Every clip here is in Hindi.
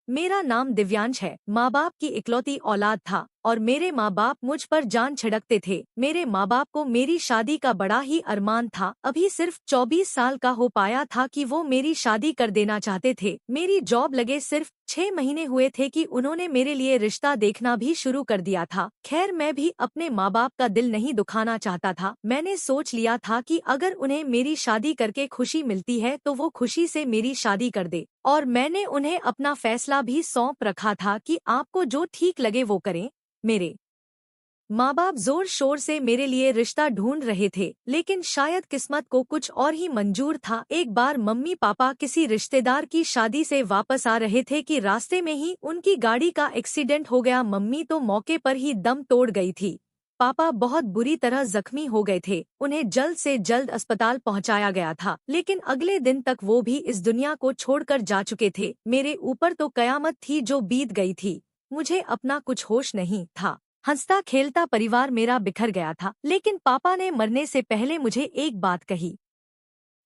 मेरा नाम दिव्यांश है। माँ बाप की इकलौती औलाद था और मेरे माँ बाप मुझ पर जान छिड़कते थे। मेरे माँ बाप को मेरी शादी का बड़ा ही अरमान था। अभी सिर्फ 24 साल का हो पाया था कि वो मेरी शादी कर देना चाहते थे। मेरी जॉब लगे सिर्फ 6 महीने हुए थे कि उन्होंने मेरे लिए रिश्ता देखना भी शुरू कर दिया था। खैर, मैं भी अपने माँ बाप का दिल नहीं दुखाना चाहता था। मैंने सोच लिया था कि अगर उन्हें मेरी शादी करके खुशी मिलती है तो वो खुशी से मेरी शादी कर दे, और मैंने उन्हें अपना फैसला भी सौंप रखा था कि आपको जो ठीक लगे वो करें। मेरे माँ बाप जोर शोर से मेरे लिए रिश्ता ढूंढ रहे थे, लेकिन शायद किस्मत को कुछ और ही मंजूर था। एक बार मम्मी पापा किसी रिश्तेदार की शादी से वापस आ रहे थे कि रास्ते में ही उनकी गाड़ी का एक्सीडेंट हो गया। मम्मी तो मौके पर ही दम तोड़ गई थी। पापा बहुत बुरी तरह जख्मी हो गए थे। उन्हें जल्द से जल्द अस्पताल पहुंचाया गया था, लेकिन अगले दिन तक वो भी इस दुनिया को छोड़कर जा चुके थे। मेरे ऊपर तो कयामत थी जो बीत गई थी। मुझे अपना कुछ होश नहीं था। हंसता खेलता परिवार मेरा बिखर गया था, लेकिन पापा ने मरने से पहले मुझे एक बात कही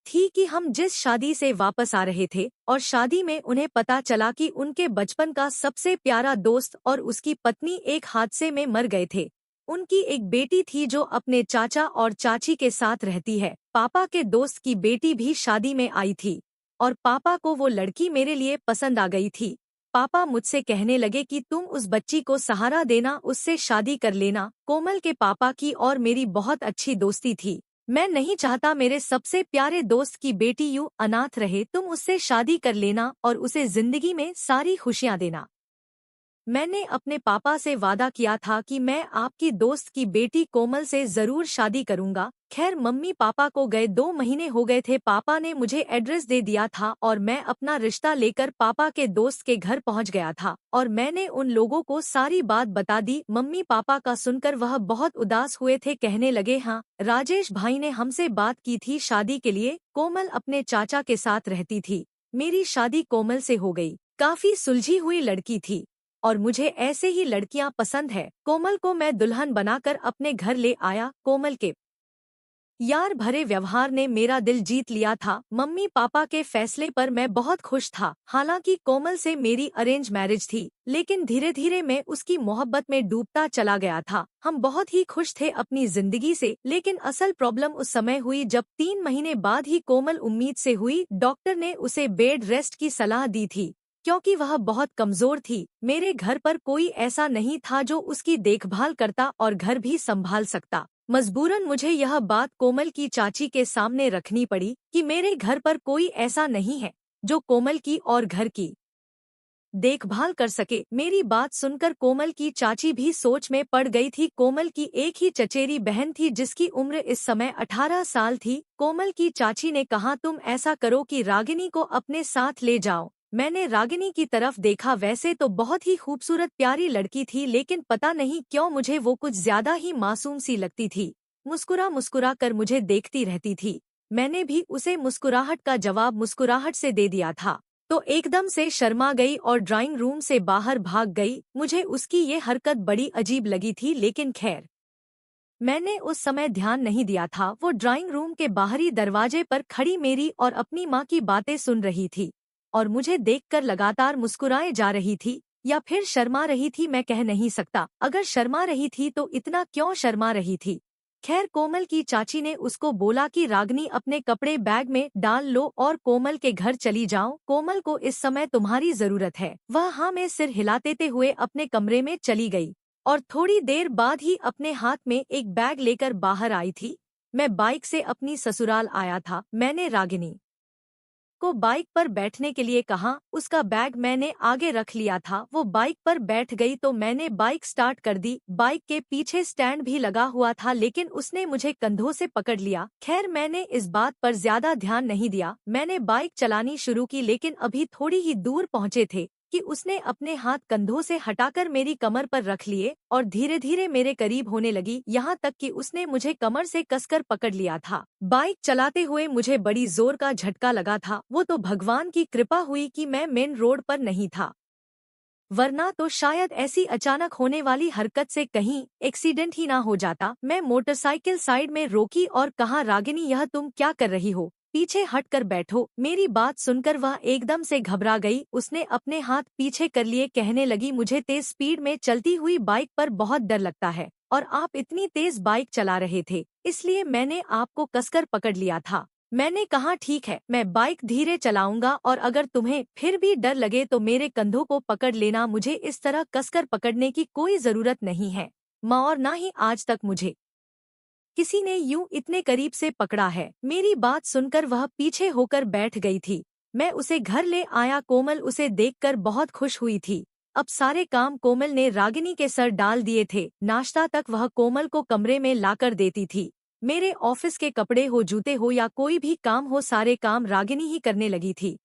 थी कि हम जिस शादी से वापस आ रहे थे और शादी में उन्हें पता चला कि उनके बचपन का सबसे प्यारा दोस्त और उसकी पत्नी एक हादसे में मर गए थे। उनकी एक बेटी थी जो अपने चाचा और चाची के साथ रहती है। पापा के दोस्त की बेटी भी शादी में आई थी और पापा को वो लड़की मेरे लिए पसंद आ गई थी। पापा मुझसे कहने लगे कि तुम उस बच्ची को सहारा देना, उससे शादी कर लेना। कोमल के पापा की और मेरी बहुत अच्छी दोस्ती थी। मैं नहीं चाहता मेरे सबसे प्यारे दोस्त की बेटी यूं अनाथ रहे। तुम उससे शादी कर लेना और उसे जिंदगी में सारी खुशियां देना। मैंने अपने पापा से वादा किया था कि मैं आपकी दोस्त की बेटी कोमल से जरूर शादी करूंगा। खैर, मम्मी पापा को गए 2 महीने हो गए थे। पापा ने मुझे एड्रेस दे दिया था और मैं अपना रिश्ता लेकर पापा के दोस्त के घर पहुंच गया था और मैंने उन लोगों को सारी बात बता दी। मम्मी पापा का सुनकर वह बहुत उदास हुए थे। कहने लगे, हाँ, राजेश भाई ने हमसे बात की थी शादी के लिए। कोमल अपने चाचा के साथ रहती थी। मेरी शादी कोमल से हो गई। काफी सुलझी हुई लड़की थी और मुझे ऐसे ही लड़कियां पसंद है। कोमल को मैं दुल्हन बनाकर अपने घर ले आया। कोमल के यार भरे व्यवहार ने मेरा दिल जीत लिया था। मम्मी पापा के फैसले पर मैं बहुत खुश था। हालांकि कोमल से मेरी अरेंज मैरिज थी, लेकिन धीरे धीरे मैं उसकी मोहब्बत में डूबता चला गया था। हम बहुत ही खुश थे अपनी जिंदगी से, लेकिन असल प्रॉब्लम उस समय हुई जब 3 महीने बाद ही कोमल उम्मीद से हुई। डॉक्टर ने उसे बेड रेस्ट की सलाह दी थी क्योंकि वह बहुत कमजोर थी। मेरे घर पर कोई ऐसा नहीं था जो उसकी देखभाल करता और घर भी संभाल सकता। मजबूरन मुझे यह बात कोमल की चाची के सामने रखनी पड़ी कि मेरे घर पर कोई ऐसा नहीं है जो कोमल की और घर की देखभाल कर सके। मेरी बात सुनकर कोमल की चाची भी सोच में पड़ गई थी। कोमल की एक ही चचेरी बहन थी जिसकी उम्र इस समय 18 साल थी। कोमल की चाची ने कहा, तुम ऐसा करो कि रागिनी को अपने साथ ले जाओ। मैंने रागिनी की तरफ देखा। वैसे तो बहुत ही खूबसूरत प्यारी लड़की थी, लेकिन पता नहीं क्यों मुझे वो कुछ ज्यादा ही मासूम सी लगती थी। मुस्कुरा मुस्कुरा कर मुझे देखती रहती थी। मैंने भी उसे मुस्कुराहट का जवाब मुस्कुराहट से दे दिया था, तो एकदम से शर्मा गई और ड्राइंग रूम से बाहर भाग गई। मुझे उसकी ये हरकत बड़ी अजीब लगी थी, लेकिन खैर मैंने उस समय ध्यान नहीं दिया था। वो ड्राइंग रूम के बाहरी दरवाजे पर खड़ी मेरी और अपनी माँ की बातें सुन रही थी और मुझे देखकर लगातार मुस्कुराए जा रही थी, या फिर शर्मा रही थी, मैं कह नहीं सकता। अगर शर्मा रही थी तो इतना क्यों शर्मा रही थी। खैर, कोमल की चाची ने उसको बोला कि रागिनी अपने कपड़े बैग में डाल लो और कोमल के घर चली जाओ। कोमल को इस समय तुम्हारी जरूरत है। वह हाँ में सिर हिलाते हुए अपने कमरे में चली गई और थोड़ी देर बाद ही अपने हाथ में एक बैग लेकर बाहर आई थी। मैं बाइक से अपनी ससुराल आया था। मैंने रागिनी को बाइक पर बैठने के लिए कहा। उसका बैग मैंने आगे रख लिया था। वो बाइक पर बैठ गई तो मैंने बाइक स्टार्ट कर दी। बाइक के पीछे स्टैंड भी लगा हुआ था, लेकिन उसने मुझे कंधों से पकड़ लिया। खैर, मैंने इस बात पर ज्यादा ध्यान नहीं दिया। मैंने बाइक चलानी शुरू की, लेकिन अभी थोड़ी ही दूर पहुंचे थे कि उसने अपने हाथ कंधों से हटाकर मेरी कमर पर रख लिए और धीरे धीरे मेरे करीब होने लगी, यहाँ तक कि उसने मुझे कमर से कसकर पकड़ लिया था। बाइक चलाते हुए मुझे बड़ी जोर का झटका लगा था। वो तो भगवान की कृपा हुई कि मैं मेन रोड पर नहीं था, वरना तो शायद ऐसी अचानक होने वाली हरकत से कहीं एक्सीडेंट ही ना हो जाता। मैं मोटरसाइकिल साइड में रोकी और कहा, रागिनी, यह तुम क्या कर रही हो? पीछे हटकर बैठो। मेरी बात सुनकर वह एकदम से घबरा गई। उसने अपने हाथ पीछे कर लिए, कहने लगी, मुझे तेज स्पीड में चलती हुई बाइक पर बहुत डर लगता है और आप इतनी तेज बाइक चला रहे थे, इसलिए मैंने आपको कसकर पकड़ लिया था। मैंने कहा, ठीक है, मैं बाइक धीरे चलाऊंगा और अगर तुम्हें फिर भी डर लगे तो मेरे कंधों को पकड़ लेना। मुझे इस तरह कसकर पकड़ने की कोई जरूरत नहीं है माँ, और ना ही आज तक मुझे किसी ने यूं इतने करीब से पकड़ा है। मेरी बात सुनकर वह पीछे होकर बैठ गई थी। मैं उसे घर ले आया। कोमल उसे देखकर बहुत खुश हुई थी। अब सारे काम कोमल ने रागिनी के सर डाल दिए थे। नाश्ता तक वह कोमल को कमरे में लाकर देती थी। मेरे ऑफिस के कपड़े हो, जूते हो या कोई भी काम हो, सारे काम रागिनी ही करने लगी थी।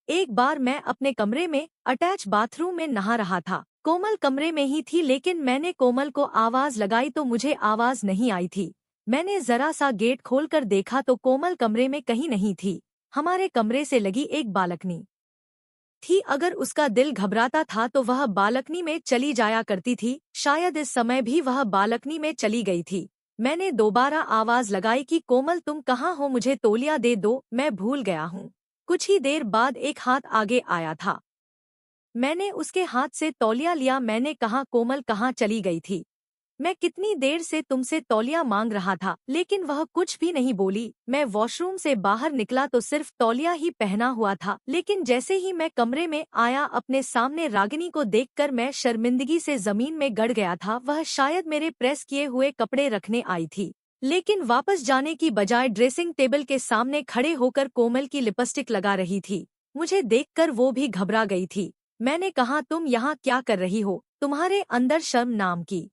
एक बार मैं अपने कमरे में अटैच बाथरूम में नहा रहा था। कोमल कमरे में ही थी, लेकिन मैंने कोमल को आवाज लगाई तो मुझे आवाज नहीं आई थी। मैंने जरा सा गेट खोलकर देखा तो कोमल कमरे में कहीं नहीं थी। हमारे कमरे से लगी एक बालकनी थी। अगर उसका दिल घबराता था तो वह बालकनी में चली जाया करती थी। शायद इस समय भी वह बालकनी में चली गई थी। मैंने दोबारा आवाज लगाई कि कोमल, तुम कहाँ हो, मुझे तौलिया दे दो, मैं भूल गया हूँ। कुछ ही देर बाद एक हाथ आगे आया था। मैंने उसके हाथ से तौलिया लिया। मैंने कहा, कोमल कहाँ चली गई थी? मैं कितनी देर से तुमसे तौलिया मांग रहा था, लेकिन वह कुछ भी नहीं बोली। मैं वॉशरूम से बाहर निकला तो सिर्फ तौलिया ही पहना हुआ था, लेकिन जैसे ही मैं कमरे में आया, अपने सामने रागिनी को देखकर मैं शर्मिंदगी से जमीन में गड़ गया था। वह शायद मेरे प्रेस किए हुए कपड़े रखने आई थी, लेकिन वापस जाने की बजाय ड्रेसिंग टेबल के सामने खड़े होकर कोमल की लिपस्टिक लगा रही थी। मुझे देखकर वो भी घबरा गई थी। मैंने कहा, तुम यहाँ क्या कर रही हो? तुम्हारे अंदर शर्म नाम की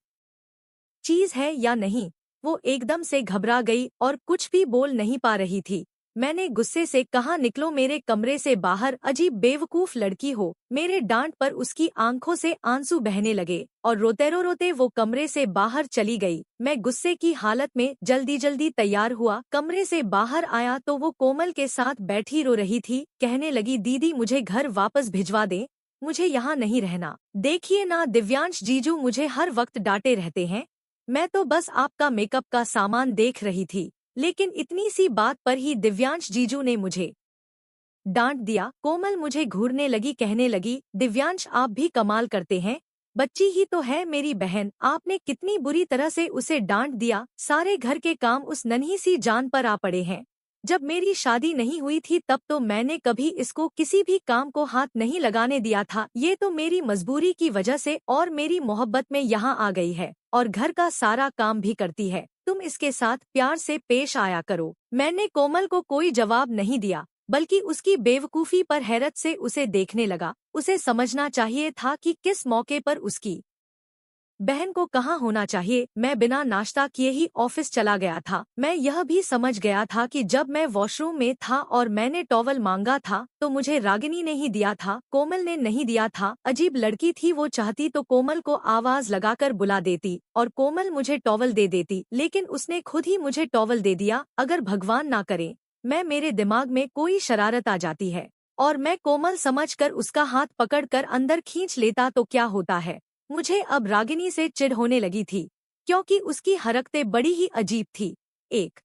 चीज है या नहीं? वो एकदम से घबरा गई और कुछ भी बोल नहीं पा रही थी। मैंने गुस्से से कहा, निकलो मेरे कमरे से बाहर, अजीब बेवकूफ लड़की हो। मेरे डांट पर उसकी आंखों से आंसू बहने लगे और रोते रोते वो कमरे से बाहर चली गई। मैं गुस्से की हालत में जल्दी जल्दी तैयार हुआ। कमरे से बाहर आया तो वो कोमल के साथ बैठी रो रही थी। कहने लगी, दीदी मुझे घर वापस भिजवा दे, मुझे यहाँ नहीं रहना। देखिए ना, दिव्यांश जीजू मुझे हर वक्त डांटे रहते हैं। मैं तो बस आपका मेकअप का सामान देख रही थी, लेकिन इतनी सी बात पर ही दिव्यांश जीजू ने मुझे डांट दिया। कोमल मुझे घूरने लगी, कहने लगी, दिव्यांश आप भी कमाल करते हैं, बच्ची ही तो है मेरी बहन, आपने कितनी बुरी तरह से उसे डांट दिया। सारे घर के काम उस नन्ही सी जान पर आ पड़े हैं। जब मेरी शादी नहीं हुई थी तब तो मैंने कभी इसको किसी भी काम को हाथ नहीं लगाने दिया था। ये तो मेरी मजबूरी की वजह से और मेरी मोहब्बत में यहाँ आ गई है और घर का सारा काम भी करती है। तुम इसके साथ प्यार से पेश आया करो। मैंने कोमल को कोई जवाब नहीं दिया, बल्कि उसकी बेवकूफी पर हैरत से उसे देखने लगा। उसे समझना चाहिए था कि किस मौके पर उसकी बहन को कहाँ होना चाहिए। मैं बिना नाश्ता किए ही ऑफिस चला गया था। मैं यह भी समझ गया था कि जब मैं वॉशरूम में था और मैंने टॉवल मांगा था तो मुझे रागिनी ने ही दिया था, कोमल ने नहीं दिया था। अजीब लड़की थी वो, चाहती तो कोमल को आवाज लगाकर बुला देती और कोमल मुझे टॉवल दे देती, लेकिन उसने खुद ही मुझे टॉवल दे दिया। अगर भगवान ना करे मेरे दिमाग में कोई शरारत आ जाती है और मैं कोमल समझकर उसका हाथ पकड़कर अंदर खींच लेता तो क्या होता है। मुझे अब रागिनी से चिढ़ होने लगी थी, क्योंकि उसकी हरकतें बड़ी ही अजीब थी। एक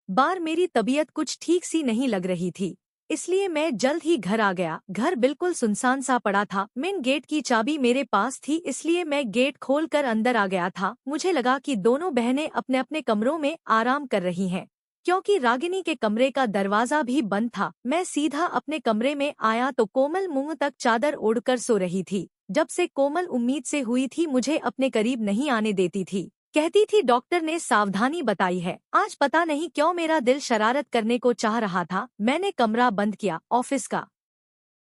बार मेरी तबीयत कुछ ठीक सी नहीं लग रही थी, इसलिए मैं जल्द ही घर आ गया। घर बिल्कुल सुनसान सा पड़ा था। मेन गेट की चाबी मेरे पास थी, इसलिए मैं गेट खोलकर अंदर आ गया था। मुझे लगा कि दोनों बहनें अपने अपने कमरों में आराम कर रही हैं, क्योंकि रागिनी के कमरे का दरवाजा भी बंद था। मैं सीधा अपने कमरे में आया तो कोमल मुंह तक चादर ओढ़कर सो रही थी। जब से कोमल उम्मीद से हुई थी, मुझे अपने करीब नहीं आने देती थी। कहती थी डॉक्टर ने सावधानी बताई है। आज पता नहीं क्यों मेरा दिल शरारत करने को चाह रहा था। मैंने कमरा बंद किया, ऑफिस का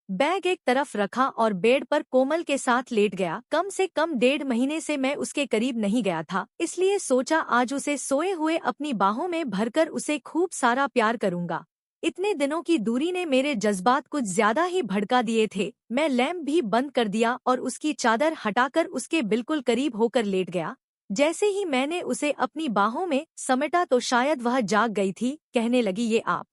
बैग एक तरफ रखा और बेड पर कोमल के साथ लेट गया। कम से कम 1.5 महीने से मैं उसके करीब नहीं गया था, इसलिए सोचा आज उसे सोए हुए अपनी बाहों में भरकर उसे खूब सारा प्यार करूंगा। इतने दिनों की दूरी ने मेरे जज्बात कुछ ज्यादा ही भड़का दिए थे। मैं लैंप भी बंद कर दिया और उसकी चादर हटाकर उसके बिल्कुल करीब होकर लेट गया। जैसे ही मैंने उसे अपनी बाहों में समेटा तो शायद वह जाग गई थी। कहने लगी, ये आप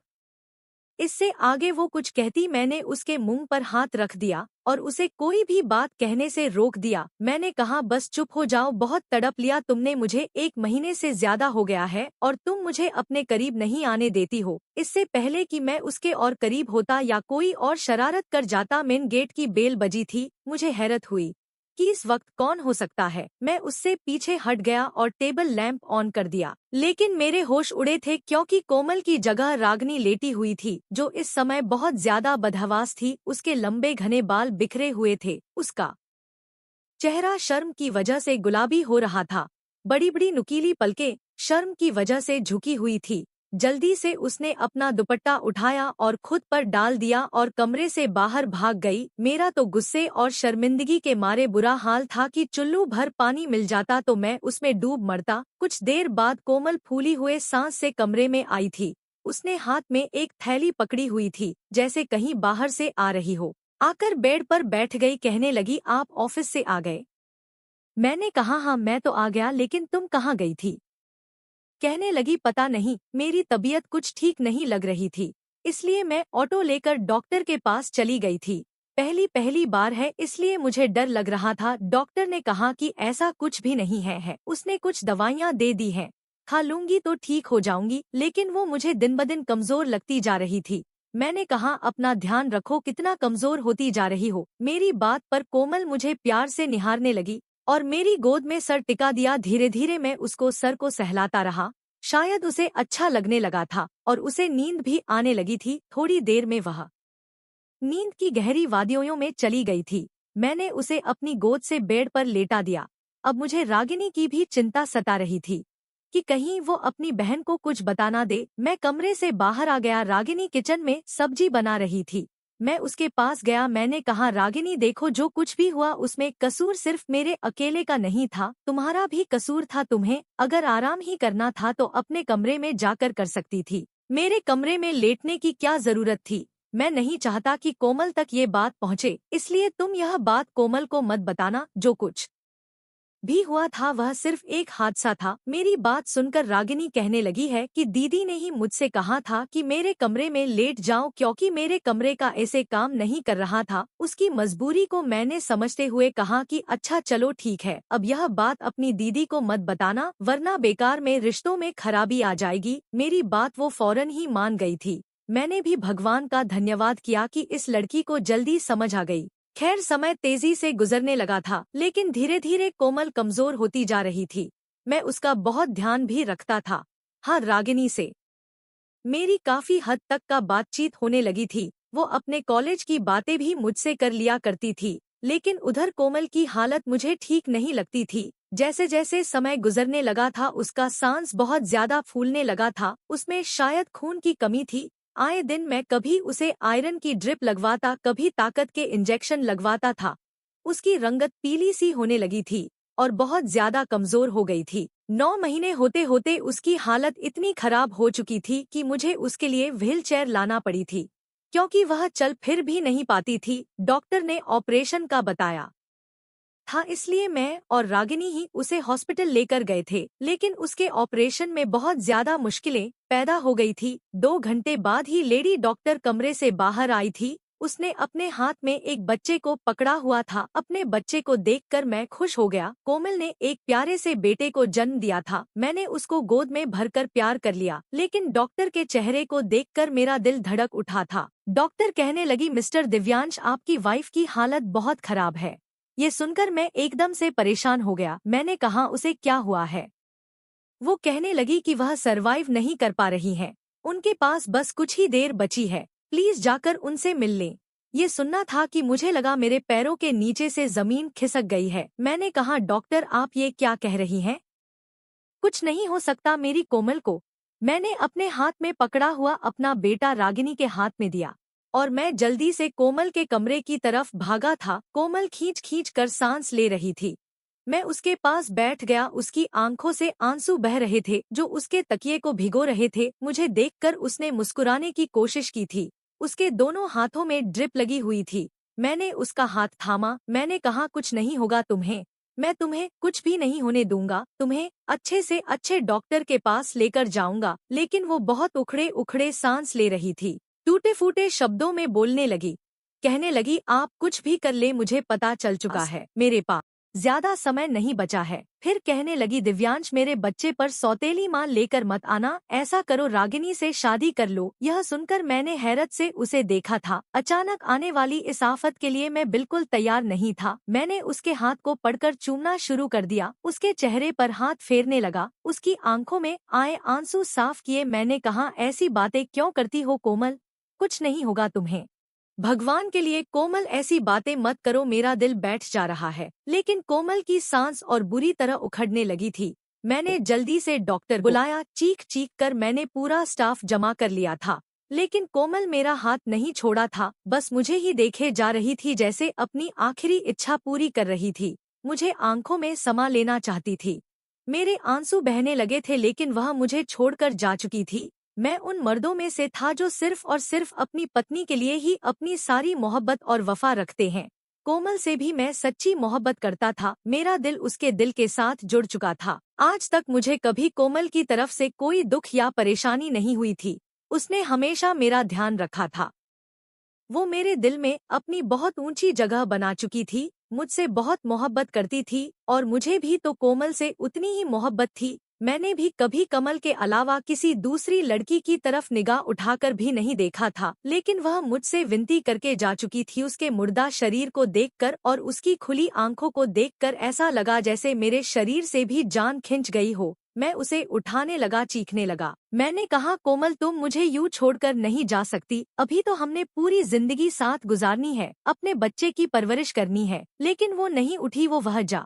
इससे आगे वो कुछ कहती मैंने उसके मुंह पर हाथ रख दिया और उसे कोई भी बात कहने से रोक दिया। मैंने कहा बस चुप हो जाओ, बहुत तड़प लिया तुमने मुझे, 1 महीने से ज्यादा हो गया है और तुम मुझे अपने करीब नहीं आने देती हो। इससे पहले कि मैं उसके और करीब होता या कोई और शरारत कर जाता, मेन गेट की बेल बजी थी। मुझे हैरत हुई कि इस वक्त कौन हो सकता है। मैं उससे पीछे हट गया और टेबल लैंप ऑन कर दिया, लेकिन मेरे होश उड़े थे क्योंकि कोमल की जगह रागनी लेटी हुई थी, जो इस समय बहुत ज्यादा बदहवास थी। उसके लंबे घने बाल बिखरे हुए थे, उसका चेहरा शर्म की वजह से गुलाबी हो रहा था, बड़ी बड़ी नुकीली पलकें शर्म की वजह से झुकी हुई थी। जल्दी से उसने अपना दुपट्टा उठाया और खुद पर डाल दिया और कमरे से बाहर भाग गई। मेरा तो गुस्से और शर्मिंदगी के मारे बुरा हाल था कि चुल्लू भर पानी मिल जाता तो मैं उसमें डूब मरता। कुछ देर बाद कोमल फूली हुए सांस से कमरे में आई थी। उसने हाथ में एक थैली पकड़ी हुई थी, जैसे कहीं बाहर से आ रही हो। आकर बेड पर बैठ गई, कहने लगी आप ऑफिस से आ गए? मैंने कहा हाँ मैं तो आ गया, लेकिन तुम कहाँ गई थी? कहने लगी पता नहीं, मेरी तबीयत कुछ ठीक नहीं लग रही थी, इसलिए मैं ऑटो लेकर डॉक्टर के पास चली गई थी। पहली पहली बार है इसलिए मुझे डर लग रहा था। डॉक्टर ने कहा कि ऐसा कुछ भी नहीं है। उसने कुछ दवाइयाँ दे दी हैं, खा लूंगी तो ठीक हो जाऊंगी, लेकिन वो मुझे दिन ब दिन कमजोर लगती जा रही थी। मैंने कहा अपना ध्यान रखो, कितना कमजोर होती जा रही हो। मेरी बात पर कोमल मुझे प्यार से निहारने लगी और मेरी गोद में सर टिका दिया। धीरे धीरे मैं उसको सर को सहलाता रहा। शायद उसे अच्छा लगने लगा था और उसे नींद भी आने लगी थी। थोड़ी देर में वह नींद की गहरी वादियों में चली गई थी। मैंने उसे अपनी गोद से बेड पर लेटा दिया। अब मुझे रागिनी की भी चिंता सता रही थी कि कहीं वो अपनी बहन को कुछ बता ना दे। मैं कमरे से बाहर आ गया। रागिनी किचन में सब्जी बना रही थी। मैं उसके पास गया। मैंने कहा रागिनी देखो, जो कुछ भी हुआ उसमें कसूर सिर्फ मेरे अकेले का नहीं था, तुम्हारा भी कसूर था। तुम्हें अगर आराम ही करना था तो अपने कमरे में जाकर कर सकती थी, मेरे कमरे में लेटने की क्या जरूरत थी। मैं नहीं चाहता कि कोमल तक ये बात पहुँचे, इसलिए तुम यह बात कोमल को मत बताना। जो कुछ भी हुआ था वह सिर्फ एक हादसा था। मेरी बात सुनकर रागिनी कहने लगी है कि दीदी ने ही मुझसे कहा था कि मेरे कमरे में लेट जाऊं, क्योंकि मेरे कमरे का ऐसे काम नहीं कर रहा था। उसकी मजबूरी को मैंने समझते हुए कहा कि अच्छा चलो ठीक है, अब यह बात अपनी दीदी को मत बताना, वरना बेकार में रिश्तों में खराबी आ जाएगी। मेरी बात वो फौरन ही मान गई थी। मैंने भी भगवान का धन्यवाद किया कि इस लड़की को जल्दी समझ आ गई। खैर समय तेजी से गुजरने लगा था, लेकिन धीरे धीरे कोमल कमजोर होती जा रही थी। मैं उसका बहुत ध्यान भी रखता था। हाँ, रागिनी से मेरी काफी हद तक का बातचीत होने लगी थी। वो अपने कॉलेज की बातें भी मुझसे कर लिया करती थी, लेकिन उधर कोमल की हालत मुझे ठीक नहीं लगती थी। जैसे जैसे समय गुजरने लगा था उसका सांस बहुत ज्यादा फूलने लगा था। उसमें शायद खून की कमी थी। आए दिन मैं कभी उसे आयरन की ड्रिप लगवाता, कभी ताकत के इंजेक्शन लगवाता था। उसकी रंगत पीली सी होने लगी थी और बहुत ज्यादा कमजोर हो गई थी। 9 महीने होते होते उसकी हालत इतनी खराब हो चुकी थी कि मुझे उसके लिए व्हीलचेयर लाना पड़ी थी, क्योंकि वह चल फिर भी नहीं पाती थी। डॉक्टर ने ऑपरेशन का बताया था, इसलिए मैं और रागिनी ही उसे हॉस्पिटल लेकर गए थे, लेकिन उसके ऑपरेशन में बहुत ज्यादा मुश्किलें पैदा हो गई थी। 2 घंटे बाद ही लेडी डॉक्टर कमरे से बाहर आई थी। उसने अपने हाथ में एक बच्चे को पकड़ा हुआ था। अपने बच्चे को देखकर मैं खुश हो गया। कोमल ने एक प्यारे से बेटे को जन्म दिया था। मैंने उसको गोद में भरकर प्यार कर लिया, लेकिन डॉक्टर के चेहरे को देखकर मेरा दिल धड़क उठा था। डॉक्टर कहने लगी मिस्टर दिव्यांश, आपकी वाइफ की हालत बहुत खराब है। ये सुनकर मैं एकदम से परेशान हो गया। मैंने कहा उसे क्या हुआ है? वो कहने लगी कि वह सरवाइव नहीं कर पा रही हैं। उनके पास बस कुछ ही देर बची है, प्लीज जाकर उनसे मिल लें। ये सुनना था कि मुझे लगा मेरे पैरों के नीचे से जमीन खिसक गई है। मैंने कहा डॉक्टर आप ये क्या कह रही हैं? कुछ नहीं हो सकता मेरी कोमल को। मैंने अपने हाथ में पकड़ा हुआ अपना बेटा रागिनी के हाथ में दिया और मैं जल्दी से कोमल के कमरे की तरफ भागा था। कोमल खींच खींच कर सांस ले रही थी। मैं उसके पास बैठ गया। उसकी आंखों से आंसू बह रहे थे, जो उसके तकिए को भिगो रहे थे। मुझे देखकर उसने मुस्कुराने की कोशिश की थी। उसके दोनों हाथों में ड्रिप लगी हुई थी। मैंने उसका हाथ थामा। मैंने कहा कुछ नहीं होगा तुम्हें, मैं तुम्हें कुछ भी नहीं होने दूंगा, तुम्हें अच्छे से अच्छे डॉक्टर के पास लेकर जाऊंगा। लेकिन वो बहुत उखड़े उखड़े सांस ले रही थी। टूटे फूटे शब्दों में बोलने लगी। कहने लगी, आप कुछ भी कर ले, मुझे पता चल चुका है, मेरे पास ज्यादा समय नहीं बचा है। फिर कहने लगी, दिव्यांश, मेरे बच्चे पर सौतेली माँ लेकर मत आना, ऐसा करो रागिनी से शादी कर लो। यह सुनकर मैंने हैरत से उसे देखा था। अचानक आने वाली इस आफत के लिए मैं बिल्कुल तैयार नहीं था। मैंने उसके हाथ को पकड़कर चूमना शुरू कर दिया, उसके चेहरे पर हाथ फेरने लगा, उसकी आंखों में आए आंसू साफ किए। मैंने कहा, ऐसी बातें क्यों करती हो कोमल, कुछ नहीं होगा तुम्हें। भगवान के लिए कोमल ऐसी बातें मत करो, मेरा दिल बैठ जा रहा है। लेकिन कोमल की सांस और बुरी तरह उखड़ने लगी थी। मैंने जल्दी से डॉक्टर बुलाया। चीख चीख कर मैंने पूरा स्टाफ जमा कर लिया था, लेकिन कोमल मेरा हाथ नहीं छोड़ा था, बस मुझे ही देखे जा रही थी, जैसे अपनी आखिरी इच्छा पूरी कर रही थी। मुझे आंखों में समा लेना चाहती थी। मेरे आंसू बहने लगे थे, लेकिन वह मुझे छोड़कर जा चुकी थी। मैं उन मर्दों में से था जो सिर्फ और सिर्फ अपनी पत्नी के लिए ही अपनी सारी मोहब्बत और वफा रखते हैं। कोमल से भी मैं सच्ची मोहब्बत करता था। मेरा दिल उसके दिल के साथ जुड़ चुका था। आज तक मुझे कभी कोमल की तरफ से कोई दुख या परेशानी नहीं हुई थी। उसने हमेशा मेरा ध्यान रखा था। वो मेरे दिल में अपनी बहुत ऊंची जगह बना चुकी थी, मुझसे बहुत मोहब्बत करती थी, और मुझे भी तो कोमल से उतनी ही मोहब्बत थी। मैंने भी कभी कमल के अलावा किसी दूसरी लड़की की तरफ निगाह उठाकर भी नहीं देखा था, लेकिन वह मुझसे विनती करके जा चुकी थी। उसके मुर्दा शरीर को देखकर और उसकी खुली आंखों को देखकर ऐसा लगा जैसे मेरे शरीर से भी जान खिंच गई हो। मैं उसे उठाने लगा, चीखने लगा। मैंने कहा, कोमल, तुम मुझे यूं छोड़कर नहीं जा सकती। अभी तो हमने पूरी जिंदगी साथ गुजारनी है, अपने बच्चे की परवरिश करनी है। लेकिन वो नहीं उठी, वह जा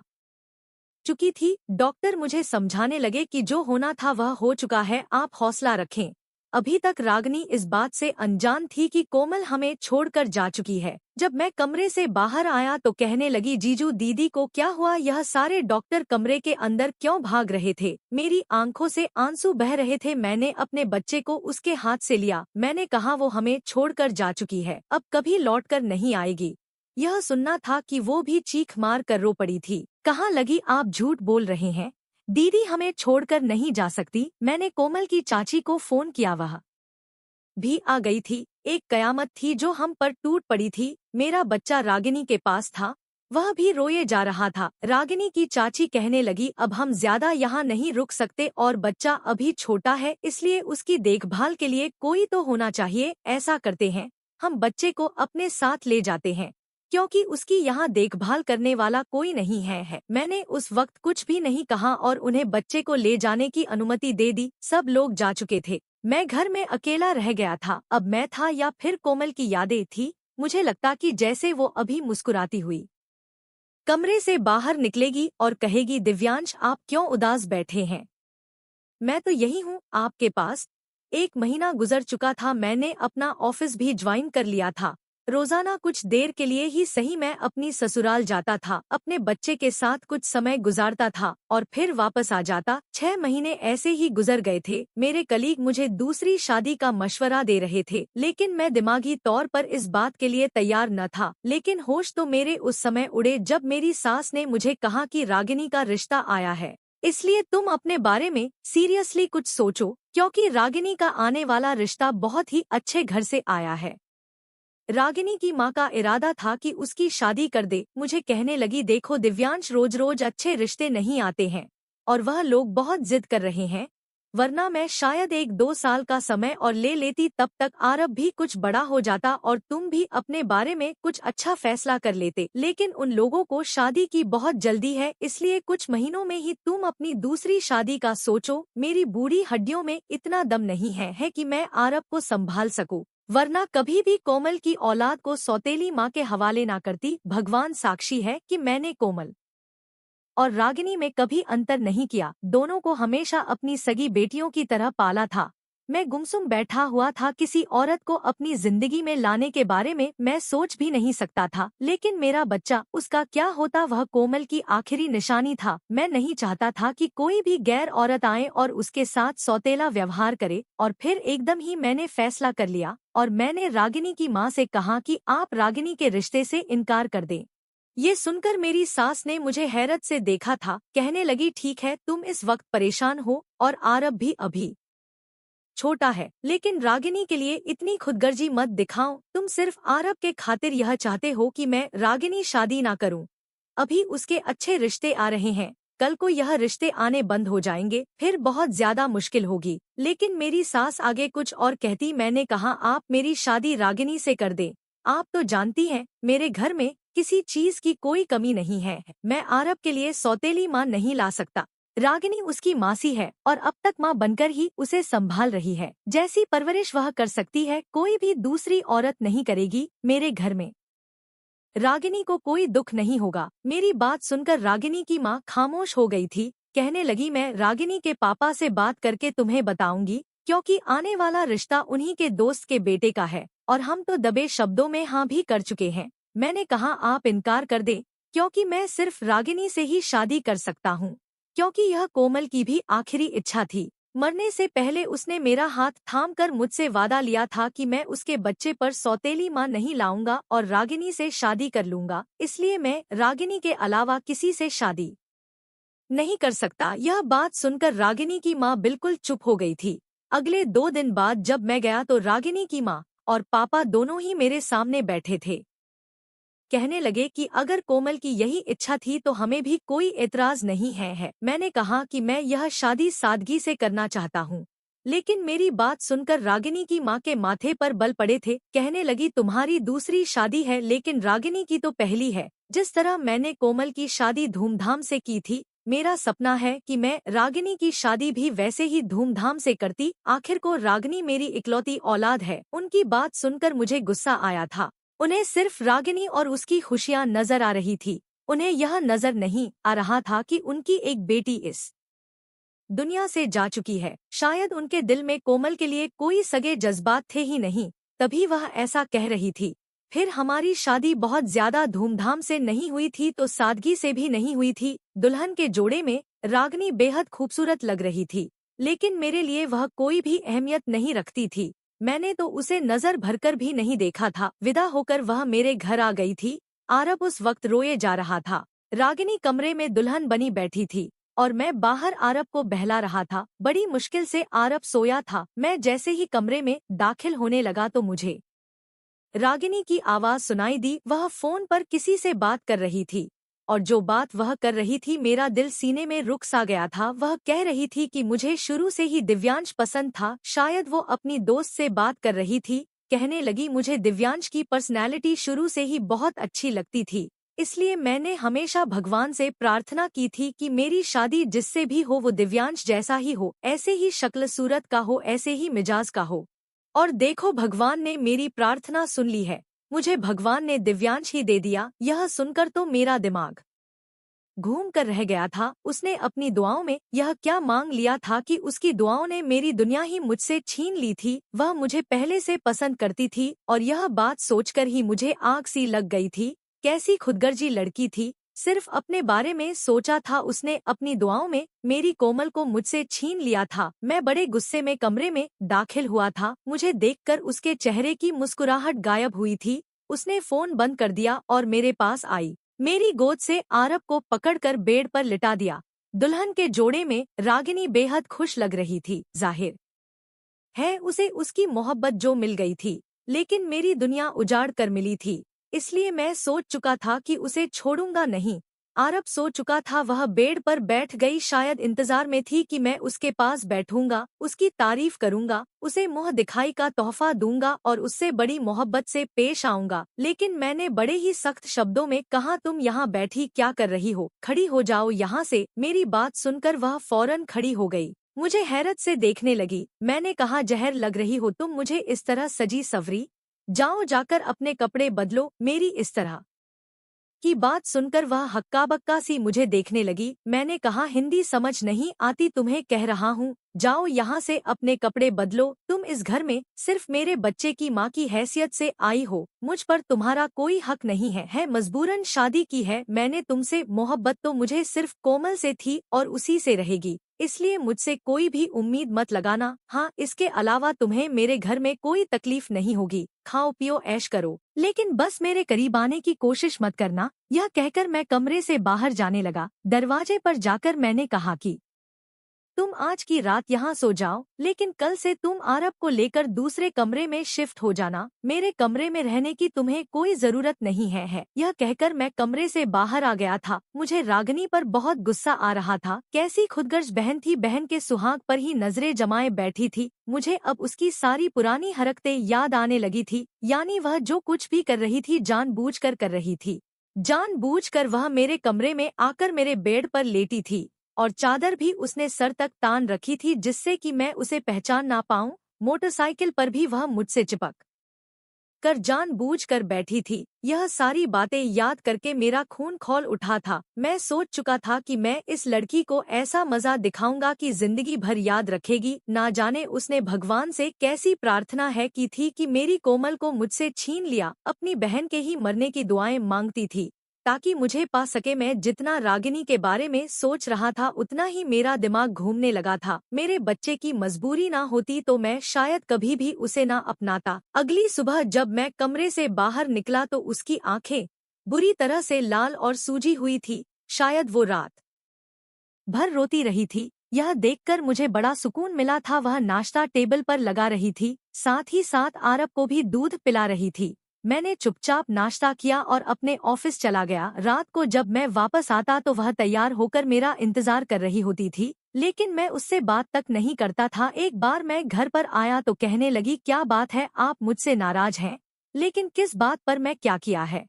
चुकी थी। डॉक्टर मुझे समझाने लगे कि जो होना था वह हो चुका है, आप हौसला रखें। अभी तक रागिनी इस बात से अनजान थी कि कोमल हमें छोड़कर जा चुकी है। जब मैं कमरे से बाहर आया तो कहने लगी, जीजू दीदी को क्या हुआ, यह सारे डॉक्टर कमरे के अंदर क्यों भाग रहे थे। मेरी आंखों से आंसू बह रहे थे। मैंने अपने बच्चे को उसके हाथ से लिया। मैंने कहा, वो हमें छोड़कर जा चुकी है, अब कभी लौटकर नहीं आएगी। यह सुनना था कि वो भी चीख मार कर रो पड़ी थी। कहाँ लगी, आप झूठ बोल रहे हैं, दीदी हमें छोड़कर नहीं जा सकती। मैंने कोमल की चाची को फोन किया, वह भी आ गई थी। एक कयामत थी जो हम पर टूट पड़ी थी। मेरा बच्चा रागिनी के पास था, वह भी रोए जा रहा था। रागिनी की चाची कहने लगी, अब हम ज्यादा यहाँ नहीं रुक सकते और बच्चा अभी छोटा है, इसलिए उसकी देखभाल के लिए कोई तो होना चाहिए। ऐसा करते हैं, हम बच्चे को अपने साथ ले जाते हैं, क्योंकि उसकी यहाँ देखभाल करने वाला कोई नहीं है। मैंने उस वक्त कुछ भी नहीं कहा और उन्हें बच्चे को ले जाने की अनुमति दे दी। सब लोग जा चुके थे, मैं घर में अकेला रह गया था। अब मैं था या फिर कोमल की यादें थी। मुझे लगता कि जैसे वो अभी मुस्कुराती हुई कमरे से बाहर निकलेगी और कहेगी, दिव्यांश, आप क्यों उदास बैठे हैं, मैं तो यही हूँ आपके पास। 1 महीना गुजर चुका था, मैंने अपना ऑफिस भी ज्वाइन कर लिया था। रोजाना कुछ देर के लिए ही सही मैं अपनी ससुराल जाता था, अपने बच्चे के साथ कुछ समय गुजारता था और फिर वापस आ जाता। 6 महीने ऐसे ही गुजर गए थे। मेरे कलीग मुझे दूसरी शादी का मशवरा दे रहे थे, लेकिन मैं दिमागी तौर पर इस बात के लिए तैयार न था। लेकिन होश तो मेरे उस समय उड़े जब मेरी सास ने मुझे कहा कि रागिनी का रिश्ता आया है, इसलिए तुम अपने बारे में सीरियसली कुछ सोचो, क्योंकि रागिनी का आने वाला रिश्ता बहुत ही अच्छे घर से आया है। रागिनी की माँ का इरादा था कि उसकी शादी कर दे। मुझे कहने लगी, देखो दिव्यांश, रोज रोज अच्छे रिश्ते नहीं आते हैं और वह लोग बहुत जिद कर रहे हैं, वरना मैं शायद 1-2 साल का समय और ले लेती, तब तक आरब भी कुछ बड़ा हो जाता और तुम भी अपने बारे में कुछ अच्छा फैसला कर लेते। लेकिन उन लोगों को शादी की बहुत जल्दी है, इसलिए कुछ महीनों में ही तुम अपनी दूसरी शादी का सोचो। मेरी बूढ़ी हड्डियों में इतना दम नहीं है कि मैं आरब को संभाल सकूं, वरना कभी भी कोमल की औलाद को सौतेली माँ के हवाले ना करती। भगवान साक्षी है कि मैंने कोमल और रागिनी में कभी अंतर नहीं किया, दोनों को हमेशा अपनी सगी बेटियों की तरह पाला था। मैं गुमसुम बैठा हुआ था, किसी औरत को अपनी जिंदगी में लाने के बारे में मैं सोच भी नहीं सकता था। लेकिन मेरा बच्चा, उसका क्या होता, वह कोमल की आखिरी निशानी था। मैं नहीं चाहता था कि कोई भी गैर औरत आए और उसके साथ सौतेला व्यवहार करे। और फिर एकदम ही मैंने फैसला कर लिया और मैंने रागिनी की माँ से कहा कि आप रागिनी के रिश्ते से इनकार कर दें। ये सुनकर मेरी सास ने मुझे हैरत से देखा था। कहने लगी, ठीक है, तुम इस वक्त परेशान हो और आरब भी अभी छोटा है, लेकिन रागिनी के लिए इतनी खुदगर्जी मत दिखाओ। तुम सिर्फ आरब के खातिर यह चाहते हो कि मैं रागिनी शादी ना करूं। अभी उसके अच्छे रिश्ते आ रहे हैं, कल को यह रिश्ते आने बंद हो जाएंगे, फिर बहुत ज्यादा मुश्किल होगी। लेकिन मेरी सास आगे कुछ और कहती। मैंने कहा, आप मेरी शादी रागिनी से कर दे। आप तो जानती हैं मेरे घर में किसी चीज की कोई कमी नहीं है। मैं आरब के लिए सौतेली माँ नहीं ला सकता। रागिनी उसकी मासी है और अब तक माँ बनकर ही उसे संभाल रही है। जैसी परवरिश वह कर सकती है, कोई भी दूसरी औरत नहीं करेगी मेरे घर में। रागिनी को कोई दुख नहीं होगा। मेरी बात सुनकर रागिनी की माँ खामोश हो गई थी। कहने लगी, मैं रागिनी के पापा से बात करके तुम्हें बताऊंगी, क्योंकि आने वाला रिश्ता उन्हीं के दोस्त के बेटे का है और हम तो दबे शब्दों में हाँ भी कर चुके हैं। मैंने कहा, आप इनकार कर दें, क्योंकि मैं सिर्फ रागिनी से ही शादी कर सकता हूँ, क्योंकि यह कोमल की भी आखिरी इच्छा थी। मरने से पहले उसने मेरा हाथ थामकर मुझसे वादा लिया था कि मैं उसके बच्चे पर सौतेली माँ नहीं लाऊंगा और रागिनी से शादी कर लूंगा। इसलिए मैं रागिनी के अलावा किसी से शादी नहीं कर सकता। यह बात सुनकर रागिनी की माँ बिल्कुल चुप हो गई थी। अगले 2 दिन बाद जब मैं गया तो रागिनी की माँ और पापा दोनों ही मेरे सामने बैठे थे। कहने लगे कि अगर कोमल की यही इच्छा थी तो हमें भी कोई एतराज नहीं है। मैंने कहा कि मैं यह शादी सादगी से करना चाहता हूँ, लेकिन मेरी बात सुनकर रागिनी की माँ के माथे पर बल पड़े थे। कहने लगी, तुम्हारी दूसरी शादी है, लेकिन रागिनी की तो पहली है। जिस तरह मैंने कोमल की शादी धूमधाम से की थी, मेरा सपना है कि मैं रागिनी की शादी भी वैसे ही धूमधाम से करती। आखिर को रागिनी मेरी इकलौती औलाद है। उनकी बात सुनकर मुझे गुस्सा आया था। उन्हें सिर्फ रागिनी और उसकी खुशियां नजर आ रही थी। उन्हें यह नजर नहीं आ रहा था कि उनकी एक बेटी इस दुनिया से जा चुकी है। शायद उनके दिल में कोमल के लिए कोई सगे जज्बात थे ही नहीं, तभी वह ऐसा कह रही थी। फिर हमारी शादी बहुत ज्यादा धूमधाम से नहीं हुई थी तो सादगी से भी नहीं हुई थी। दुल्हन के जोड़े में रागिनी बेहद खूबसूरत लग रही थी, लेकिन मेरे लिए वह कोई भी अहमियत नहीं रखती थी। मैंने तो उसे नजर भरकर भी नहीं देखा था। विदा होकर वह मेरे घर आ गई थी। आरब उस वक्त रोए जा रहा था। रागिनी कमरे में दुल्हन बनी बैठी थी और मैं बाहर आरब को बहला रहा था। बड़ी मुश्किल से आरब सोया था। मैं जैसे ही कमरे में दाखिल होने लगा तो मुझे रागिनी की आवाज सुनाई दी। वह फोन पर किसी से बात कर रही थी और जो बात वह कर रही थी, मेरा दिल सीने में रुक सा गया था। वह कह रही थी कि मुझे शुरू से ही दिव्यांश पसंद था। शायद वो अपनी दोस्त से बात कर रही थी। कहने लगी, मुझे दिव्यांश की पर्सनैलिटी शुरू से ही बहुत अच्छी लगती थी, इसलिए मैंने हमेशा भगवान से प्रार्थना की थी कि मेरी शादी जिससे भी हो वो दिव्यांश जैसा ही हो, ऐसे ही शक्ल सूरत का हो, ऐसे ही मिजाज का हो। और देखो, भगवान ने मेरी प्रार्थना सुन ली है। मुझे भगवान ने दिव्यांश ही दे दिया। यह सुनकर तो मेरा दिमाग घूम कर रह गया था। उसने अपनी दुआओं में यह क्या मांग लिया था कि उसकी दुआओं ने मेरी दुनिया ही मुझसे छीन ली थी। वह मुझे पहले से पसंद करती थी और यह बात सोचकर ही मुझे आग सी लग गई थी। कैसी खुदगर्जी लड़की थी, सिर्फ अपने बारे में सोचा था उसने। अपनी दुआओं में मेरी कोमल को मुझसे छीन लिया था। मैं बड़े गुस्से में कमरे में दाखिल हुआ था। मुझे देखकर उसके चेहरे की मुस्कुराहट गायब हुई थी। उसने फोन बंद कर दिया और मेरे पास आई। मेरी गोद से आरब को पकड़कर बेड पर लिटा दिया। दुल्हन के जोड़े में रागिनी बेहद खुश लग रही थी। जाहिर है उसे उसकी मोहब्बत जो मिल गई थी, लेकिन मेरी दुनिया उजाड़ कर मिली थी। इसलिए मैं सोच चुका था कि उसे छोड़ूंगा नहीं। आरब सो चुका था। वह बेड पर बैठ गई, शायद इंतजार में थी कि मैं उसके पास बैठूंगा, उसकी तारीफ करूंगा, उसे मुंह दिखाई का तोहफा दूंगा और उससे बड़ी मोहब्बत से पेश आऊंगा। लेकिन मैंने बड़े ही सख्त शब्दों में कहा, तुम यहाँ बैठी क्या कर रही हो? खड़ी हो जाओ यहाँ से। मेरी बात सुनकर वह फौरन खड़ी हो गई। मुझे हैरत से देखने लगी। मैंने कहा, जहर लग रही हो तुम मुझे इस तरह सजी सवरी? जाओ जाकर अपने कपड़े बदलो। मेरी इस तरह की बात सुनकर वह हक्का बक्का सी मुझे देखने लगी। मैंने कहा, हिंदी समझ नहीं आती तुम्हें, कह रहा हूँ जाओ यहाँ से अपने कपड़े बदलो। तुम इस घर में सिर्फ मेरे बच्चे की माँ की हैसियत से आई हो। मुझ पर तुम्हारा कोई हक नहीं है मजबूरन शादी की है मैंने तुमसे। मोहब्बत तो मुझे सिर्फ कोमल से थी और उसी से रहेगी, इसलिए मुझसे कोई भी उम्मीद मत लगाना। हाँ, इसके अलावा तुम्हें मेरे घर में कोई तकलीफ नहीं होगी। खाओ पियो ऐश करो, लेकिन बस मेरे करीब आने की कोशिश मत करना। यह कहकर मैं कमरे से बाहर जाने लगा। दरवाजे पर जाकर मैंने कहा कि तुम आज की रात यहाँ सो जाओ, लेकिन कल से तुम आरब को लेकर दूसरे कमरे में शिफ्ट हो जाना। मेरे कमरे में रहने की तुम्हें कोई जरूरत नहीं है। यह कहकर मैं कमरे से बाहर आ गया था। मुझे रागिनी पर बहुत गुस्सा आ रहा था। कैसी खुदगर्ज बहन थी, बहन के सुहाग पर ही नजरें जमाए बैठी थी। मुझे अब उसकी सारी पुरानी हरकतें याद आने लगी थी, यानी वह जो कुछ भी कर रही थी जानबूझकर कर रही थी। जानबूझकर वह मेरे कमरे में आकर मेरे बेड पर लेटी थी और चादर भी उसने सर तक तान रखी थी जिससे कि मैं उसे पहचान ना पाऊं। मोटरसाइकिल पर भी वह मुझसे चिपक कर जानबूझकर बैठी थी। यह सारी बातें याद करके मेरा खून खौल उठा था। मैं सोच चुका था कि मैं इस लड़की को ऐसा मजा दिखाऊंगा कि जिंदगी भर याद रखेगी। ना जाने उसने भगवान से कैसी प्रार्थना है की थी कि मेरी कोमल को मुझसे छीन लिया। अपनी बहन के ही मरने की दुआएं मांगती थी ताकि मुझे पा सके। मैं जितना रागिनी के बारे में सोच रहा था उतना ही मेरा दिमाग घूमने लगा था। मेरे बच्चे की मजबूरी ना होती तो मैं शायद कभी भी उसे ना अपनाता। अगली सुबह जब मैं कमरे से बाहर निकला तो उसकी आंखें बुरी तरह से लाल और सूजी हुई थी। शायद वो रात भर रोती रही थी। यह देखकर मुझे बड़ा सुकून मिला था। वह नाश्ता टेबल पर लगा रही थी, साथ ही साथ आरब को भी दूध पिला रही थी। मैंने चुपचाप नाश्ता किया और अपने ऑफिस चला गया। रात को जब मैं वापस आता तो वह तैयार होकर मेरा इंतजार कर रही होती थी, लेकिन मैं उससे बात तक नहीं करता था। एक बार मैं घर पर आया तो कहने लगी, क्या बात है, आप मुझसे नाराज हैं? लेकिन किस बात पर, मैं क्या किया है?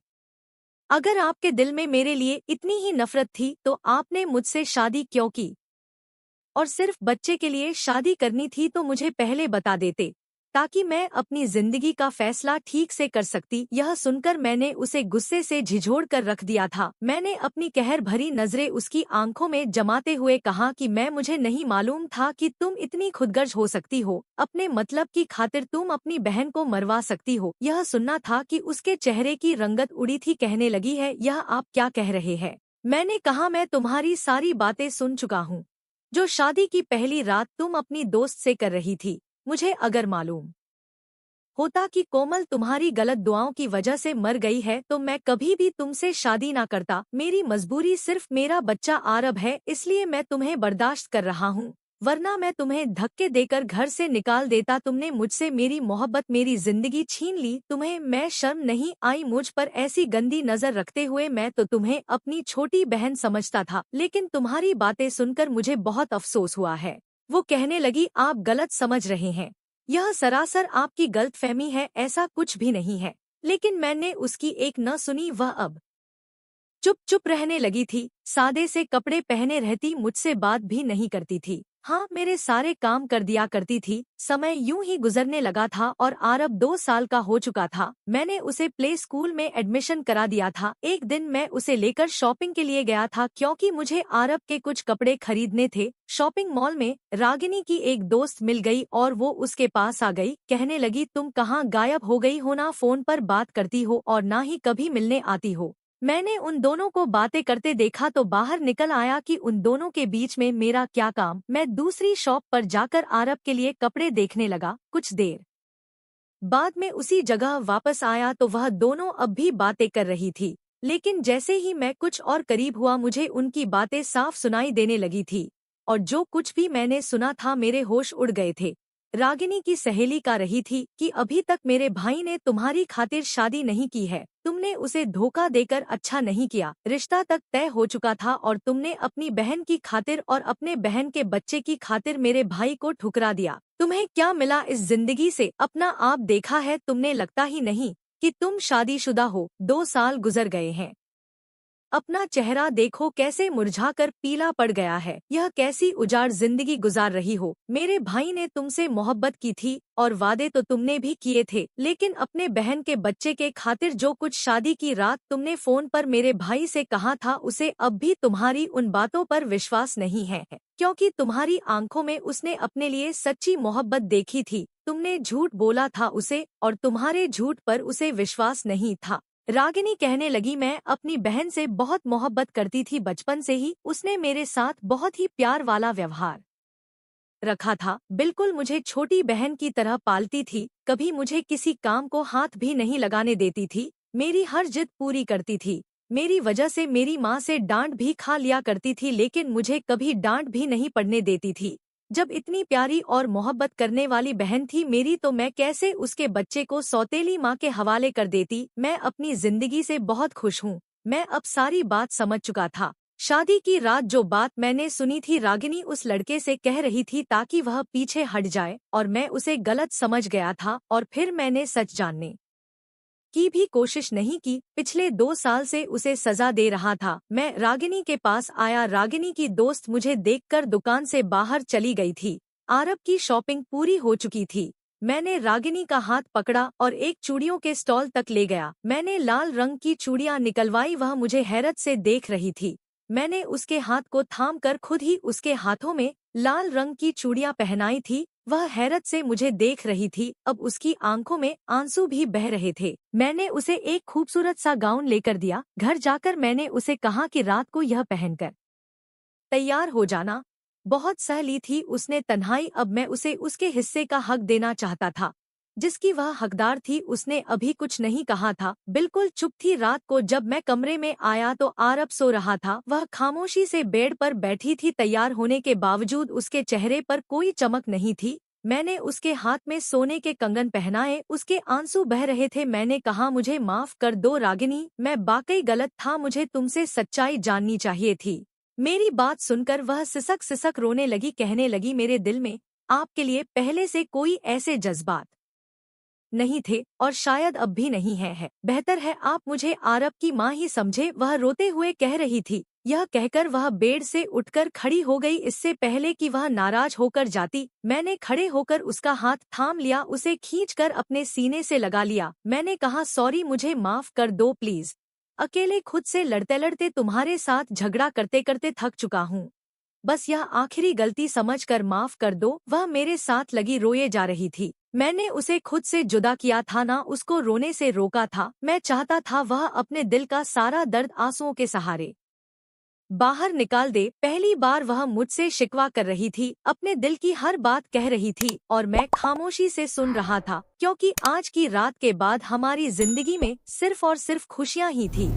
अगर आपके दिल में मेरे लिए इतनी ही नफरत थी तो आपने मुझसे शादी क्यों की? और सिर्फ बच्चे के लिए शादी करनी थी तो मुझे पहले बता देते ताकि मैं अपनी जिंदगी का फैसला ठीक से कर सकती। यह सुनकर मैंने उसे गुस्से से झिझोड़ कर रख दिया था। मैंने अपनी कहर भरी नजरें उसकी आंखों में जमाते हुए कहा कि मुझे नहीं मालूम था कि तुम इतनी खुदगर्ज हो सकती हो। अपने मतलब की खातिर तुम अपनी बहन को मरवा सकती हो। यह सुनना था कि उसके चेहरे की रंगत उड़ी थी। कहने लगी है, यह आप क्या कह रहे हैं? मैंने कहा, मैं तुम्हारी सारी बातें सुन चुका हूँ। जो शादी की पहली रात तुम अपनी दोस्त से कर रही थी, मुझे अगर मालूम होता कि कोमल तुम्हारी गलत दुआओं की वजह से मर गई है तो मैं कभी भी तुमसे शादी ना करता। मेरी मजबूरी सिर्फ मेरा बच्चा आरब है, इसलिए मैं तुम्हें बर्दाश्त कर रहा हूँ, वरना मैं तुम्हें धक्के देकर घर से निकाल देता। तुमने मुझसे मेरी मोहब्बत, मेरी जिंदगी छीन ली। तुम्हें मैं शर्म नहीं आई मुझ पर ऐसी गंदी नजर रखते हुए? मैं तो तुम्हें अपनी छोटी बहन समझता था, लेकिन तुम्हारी बातें सुनकर मुझे बहुत अफसोस हुआ है। वो कहने लगी, आप गलत समझ रहे हैं, यह सरासर आपकी गलतफहमी है, ऐसा कुछ भी नहीं है। लेकिन मैंने उसकी एक न सुनी। वह अब चुप चुप रहने लगी थी। सादे से कपड़े पहने रहती, मुझसे बात भी नहीं करती थी। हाँ, मेरे सारे काम कर दिया करती थी। समय यूं ही गुजरने लगा था और आरब 2 साल का हो चुका था। मैंने उसे प्ले स्कूल में एडमिशन करा दिया था। एक दिन मैं उसे लेकर शॉपिंग के लिए गया था क्योंकि मुझे आरब के कुछ कपड़े खरीदने थे। शॉपिंग मॉल में रागिनी की एक दोस्त मिल गई और वो उसके पास आ गई। कहने लगी, तुम कहाँ गायब हो गई हो? ना फोन पर बात करती हो और ना ही कभी मिलने आती हो। मैंने उन दोनों को बातें करते देखा तो बाहर निकल आया कि उन दोनों के बीच में मेरा क्या काम। मैं दूसरी शॉप पर जाकर आरब के लिए कपड़े देखने लगा। कुछ देर बाद में उसी जगह वापस आया तो वह दोनों अब भी बातें कर रही थी, लेकिन जैसे ही मैं कुछ और करीब हुआ मुझे उनकी बातें साफ सुनाई देने लगी थी और जो कुछ भी मैंने सुना था मेरे होश उड़ गए थे। रागिनी की सहेली कह रही थी कि अभी तक मेरे भाई ने तुम्हारी खातिर शादी नहीं की है। तुमने उसे धोखा देकर अच्छा नहीं किया। रिश्ता तक तय हो चुका था और तुमने अपनी बहन की खातिर और अपने बहन के बच्चे की खातिर मेरे भाई को ठुकरा दिया। तुम्हें क्या मिला इस जिंदगी से? अपना आप देखा है तुमने? लगता ही नहीं कि तुम शादीशुदा हो। 2 साल गुजर गए हैं। अपना चेहरा देखो कैसे मुरझाकर पीला पड़ गया है। यह कैसी उजाड़ जिंदगी गुजार रही हो। मेरे भाई ने तुमसे मोहब्बत की थी और वादे तो तुमने भी किए थे, लेकिन अपने बहन के बच्चे के खातिर जो कुछ शादी की रात तुमने फोन पर मेरे भाई से कहा था उसे अब भी तुम्हारी उन बातों पर विश्वास नहीं है, क्योंकि तुम्हारी आंखों में उसने अपने लिए सच्ची मोहब्बत देखी थी। तुमने झूठ बोला था उसे और तुम्हारे झूठ पर उसे विश्वास नहीं था। रागिनी कहने लगी, मैं अपनी बहन से बहुत मोहब्बत करती थी। बचपन से ही उसने मेरे साथ बहुत ही प्यार वाला व्यवहार रखा था। बिल्कुल मुझे छोटी बहन की तरह पालती थी। कभी मुझे किसी काम को हाथ भी नहीं लगाने देती थी। मेरी हर जिद पूरी करती थी। मेरी वजह से मेरी माँ से डांट भी खा लिया करती थी, लेकिन मुझे कभी डांट भी नहीं पड़ने देती थी। जब इतनी प्यारी और मोहब्बत करने वाली बहन थी मेरी, तो मैं कैसे उसके बच्चे को सौतेली माँ के हवाले कर देती। मैं अपनी जिंदगी से बहुत खुश हूँ। मैं अब सारी बात समझ चुका था। शादी की रात जो बात मैंने सुनी थी रागिनी उस लड़के से कह रही थी ताकि वह पीछे हट जाए, और मैं उसे गलत समझ गया था और फिर मैंने सच जानने की भी कोशिश नहीं की। पिछले 2 साल से उसे सजा दे रहा था। मैं रागिनी के पास आया। रागिनी की दोस्त मुझे देखकर दुकान से बाहर चली गई थी। आरब की शॉपिंग पूरी हो चुकी थी। मैंने रागिनी का हाथ पकड़ा और एक चूड़ियों के स्टॉल तक ले गया। मैंने लाल रंग की चूड़ियां निकलवाई। वह मुझे हैरत से देख रही थी। मैंने उसके हाथ को थामकर खुद ही उसके हाथों में लाल रंग की चूड़ियां पहनाई थी। वह हैरत से मुझे देख रही थी। अब उसकी आंखों में आंसू भी बह रहे थे। मैंने उसे एक खूबसूरत सा गाउन लेकर दिया। घर जाकर मैंने उसे कहा कि रात को यह पहनकर तैयार हो जाना। बहुत सह ली थी उसने तन्हाई। अब मैं उसे उसके हिस्से का हक देना चाहता था जिसकी वह हकदार थी। उसने अभी कुछ नहीं कहा था, बिल्कुल चुप थी। रात को जब मैं कमरे में आया तो आरब सो रहा था। वह खामोशी से बेड पर बैठी थी। तैयार होने के बावजूद उसके चेहरे पर कोई चमक नहीं थी। मैंने उसके हाथ में सोने के कंगन पहनाए। उसके आंसू बह रहे थे। मैंने कहा, मुझे माफ कर दो रागिनी, मैं वाकई गलत था। मुझे तुमसे सच्चाई जाननी चाहिए थी। मेरी बात सुनकर वह सिसक सिसक रोने लगी। कहने लगी, मेरे दिल में आपके लिए पहले से कोई ऐसे जज्बात नहीं थे और शायद अब भी नहीं है। बेहतर है आप मुझे आरब की माँ ही समझे। वह रोते हुए कह रही थी। यह कहकर वह बेड से उठकर खड़ी हो गई। इससे पहले कि वह नाराज होकर जाती, मैंने खड़े होकर उसका हाथ थाम लिया, उसे खींचकर अपने सीने से लगा लिया। मैंने कहा, सॉरी, मुझे माफ कर दो प्लीज। अकेले खुद से लड़ते लड़ते तुम्हारे साथ झगड़ा करते करते थक चुका हूँ। बस यह आखिरी गलती समझकर माफ कर दो। वह मेरे साथ लगी रोए जा रही थी। मैंने उसे खुद से जुदा किया था, ना उसको रोने से रोका था। मैं चाहता था वह अपने दिल का सारा दर्द आंसुओं के सहारे बाहर निकाल दे। पहली बार वह मुझसे शिकवा कर रही थी, अपने दिल की हर बात कह रही थी और मैं खामोशी से सुन रहा था, क्योंकि आज की रात के बाद हमारी जिंदगी में सिर्फ और सिर्फ खुशियां ही थी।